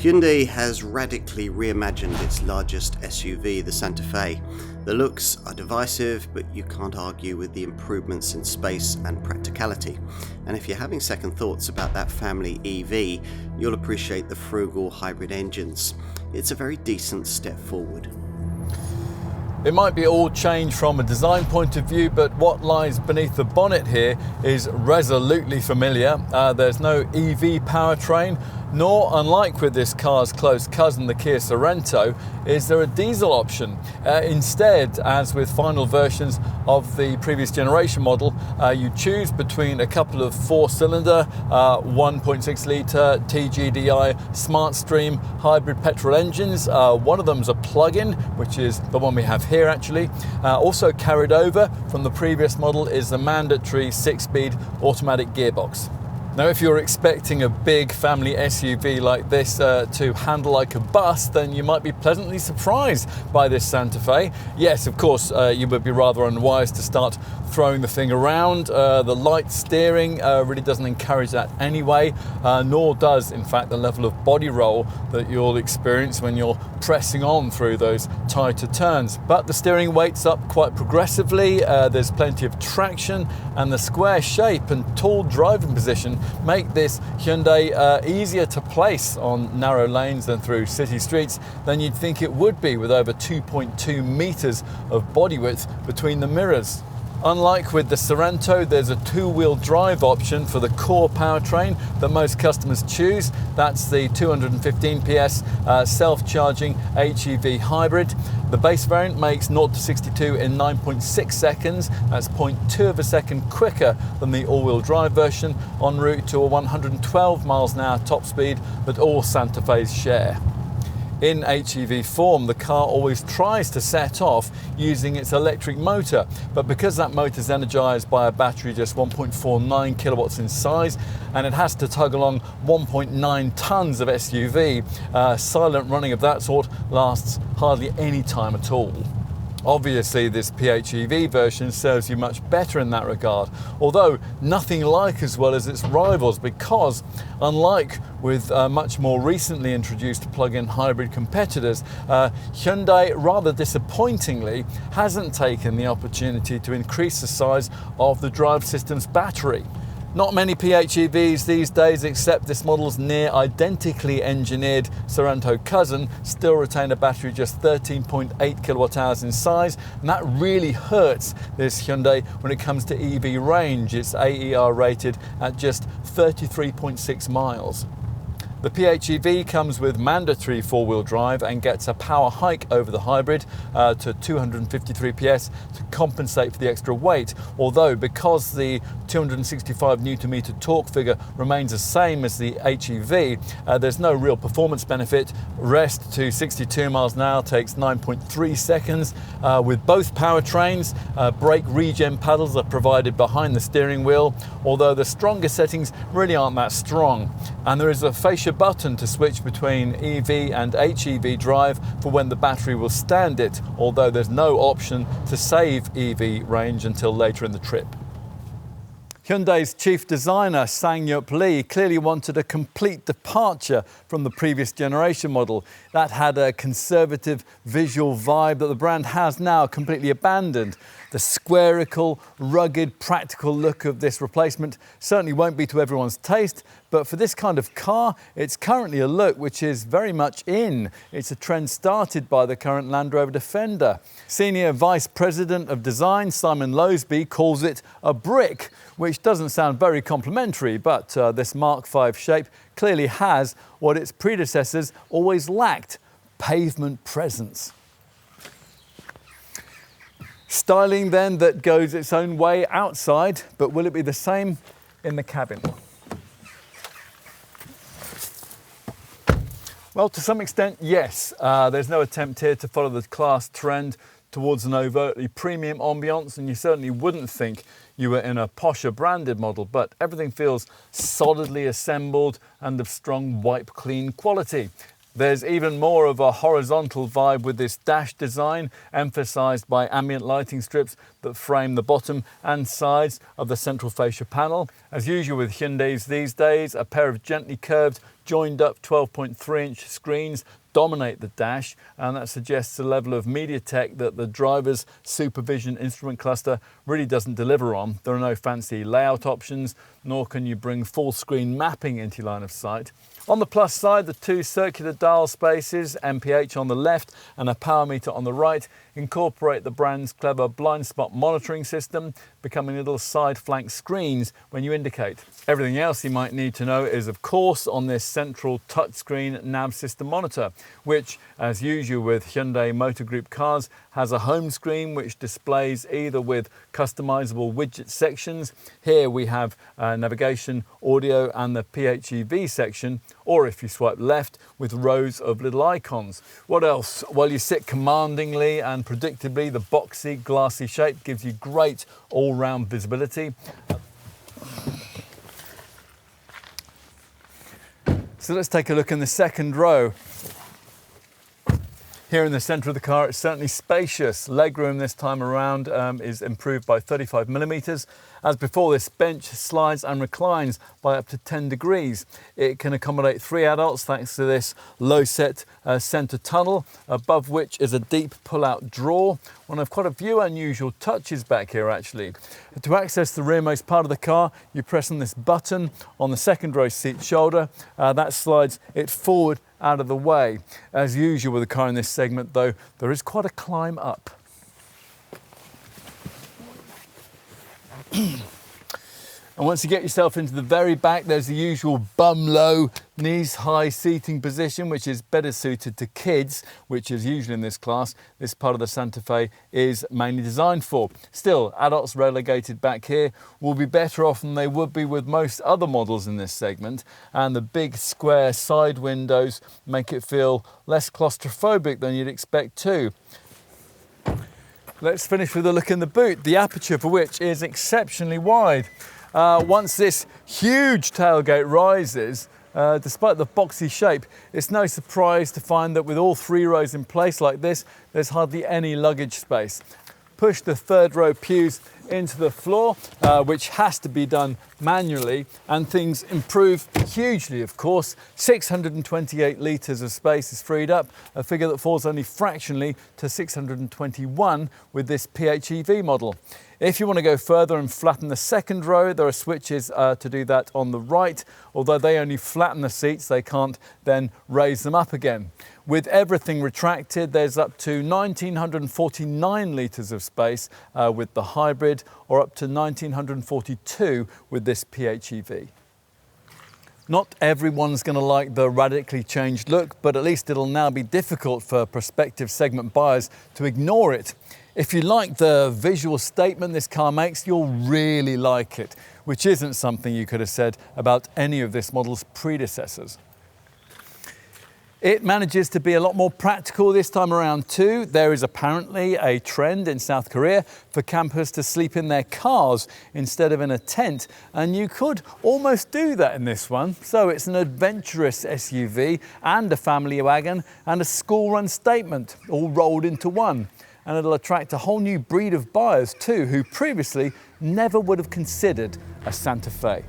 Hyundai has radically reimagined its largest SUV, the Santa Fe. The looks are divisive, but you can't argue with the improvements in space and practicality. And if you're having second thoughts about that family EV, you'll appreciate the frugal hybrid engines. It's a very decent step forward. It might be all change from a design point of view, but what lies beneath the bonnet here is resolutely familiar. There's no EV powertrain, nor, unlike with this car's close cousin, the Kia Sorento, is there a diesel option. Instead, as with final versions of the previous generation model, you choose between a couple of four-cylinder, 1.6 litre TGDI SmartStream hybrid petrol engines. One of them's a plug-in, which is the one we have here actually. Also carried over from the previous model is the mandatory 6-speed automatic gearbox. Now, if you're expecting a big family SUV like this to handle like a bus, then you might be pleasantly surprised by this Santa Fe. Yes, of course, you would be rather unwise to start throwing the thing around. The light steering really doesn't encourage that anyway, nor does, in fact, the level of body roll that you'll experience when you're pressing on through those tighter turns. But the steering weights up quite progressively, there's plenty of traction, and the square shape and tall driving position make this Hyundai easier to place on narrow lanes than through city streets than you'd think it would be, with over 2.2 meters of body width between the mirrors. Unlike with the Sorento, there's a two-wheel drive option for the core powertrain that most customers choose. That's the 215 PS self-charging HEV hybrid. The base variant makes 0 to 62 in 9.6 seconds. That's 0.2 of a second quicker than the all-wheel drive version, en route to a 112 miles an hour top speed that all Santa Fe's share. In HEV form, the car always tries to set off using its electric motor, but because that motor is energized by a battery just 1.49 kilowatts in size, and it has to tug along 1.9 tons of SUV, silent running of that sort lasts hardly any time at all. Obviously, this PHEV version serves you much better in that regard, although nothing like as well as its rivals, because unlike with much more recently introduced plug-in hybrid competitors, Hyundai, rather disappointingly, hasn't taken the opportunity to increase the size of the drive system's battery. Not many PHEVs these days, except this model's near identically engineered Sorento cousin, still retain a battery just 13.8 kilowatt hours in size, and that really hurts this Hyundai when it comes to EV range. It's AER rated at just 33.6 miles. The PHEV comes with mandatory four-wheel drive and gets a power hike over the hybrid to 253 PS to compensate for the extra weight, although because the 265 Nm torque figure remains the same as the HEV, there's no real performance benefit. Rest to 62 miles an hour takes 9.3 seconds. With both powertrains, brake regen paddles are provided behind the steering wheel, although the stronger settings really aren't that strong. And there is a fascia button to switch between EV and HEV drive for when the battery will stand it, although there's no option to save EV range until later in the trip. Hyundai's chief designer, Sang-Yup Lee, clearly wanted a complete departure from the previous generation model. That had a conservative visual vibe that the brand has now completely abandoned. The squarical, rugged, practical look of this replacement certainly won't be to everyone's taste, but for this kind of car, it's currently a look which is very much in. It's a trend started by the current Land Rover Defender. Senior Vice President of Design, Simon Lowsby, calls it a brick, which doesn't sound very complimentary, but this Mark V shape clearly has what its predecessors always lacked: pavement presence. Styling then that goes its own way outside, but will it be the same in the cabin? Well, to some extent, yes. There's no attempt here to follow the class trend towards an overtly premium ambience, and you certainly wouldn't think you were in a posher branded model, but everything feels solidly assembled and of strong wipe clean quality. There's even more of a horizontal vibe with this dash design, emphasised by ambient lighting strips that frame the bottom and sides of the central fascia panel. As usual with Hyundais these days, a pair of gently curved, joined up 12.3-inch screens dominate the dash, and that suggests a level of media tech that the driver's supervision instrument cluster really doesn't deliver on. There are no fancy layout options, nor can you bring full screen mapping into your line of sight. On the plus side, the two circular dial spaces, MPH on the left and a power meter on the right, incorporate the brand's clever blind spot monitoring system, becoming little side flank screens when you indicate. Everything else you might need to know is, of course, on this central touchscreen nav system monitor, which, as usual with Hyundai Motor Group cars, has a home screen which displays either with customizable widget sections. Here we have navigation, audio and the PHEV section, or if you swipe left, with rows of little icons. What else? Well, you sit commandingly and predictably. The boxy, glassy shape gives you great all-round visibility. So let's take a look in the second row. Here in the centre of the car, it's certainly spacious. Legroom this time around is improved by 35 millimetres. As before, this bench slides and reclines by up to 10 degrees. It can accommodate 3 adults thanks to this low-set centre tunnel, above which is a deep pull-out drawer. One of quite a few unusual touches back here, actually. To access the rearmost part of the car, you press on this button on the second row seat shoulder. That slides it forward out of the way. As usual with a car in this segment, though, there is quite a climb up. And once you get yourself into the very back, there's the usual bum-low, knees-high seating position, which is better suited to kids, which is usually in this class. This part of the Santa Fe is mainly designed for. Still, adults relegated back here will be better off than they would be with most other models in this segment, and the big square side windows make it feel less claustrophobic than you'd expect too. Let's finish with a look in the boot, the aperture for which is exceptionally wide. Once this huge tailgate rises, despite the boxy shape, it's no surprise to find that with all 3 rows in place like this, there's hardly any luggage space. Push the third row pews into the floor, which has to be done manually, and things improve hugely, of course. 628 litres of space is freed up, a figure that falls only fractionally to 621 with this PHEV model. If you want to go further and flatten the second row, there are switches to do that on the right. Although they only flatten the seats, they can't then raise them up again. With everything retracted, there's up to 1,949 litres of space with the hybrid, or up to 1,942 with this PHEV. Not everyone's going to like the radically changed look, but at least it'll now be difficult for prospective segment buyers to ignore it. If you like the visual statement this car makes, you'll really like it, which isn't something you could have said about any of this model's predecessors. It manages to be a lot more practical this time around too. There is apparently a trend in South Korea for campers to sleep in their cars instead of in a tent, and you could almost do that in this one. So it's an adventurous SUV and a family wagon and a school-run statement all rolled into one. And it'll attract a whole new breed of buyers too, who previously never would have considered a Santa Fe.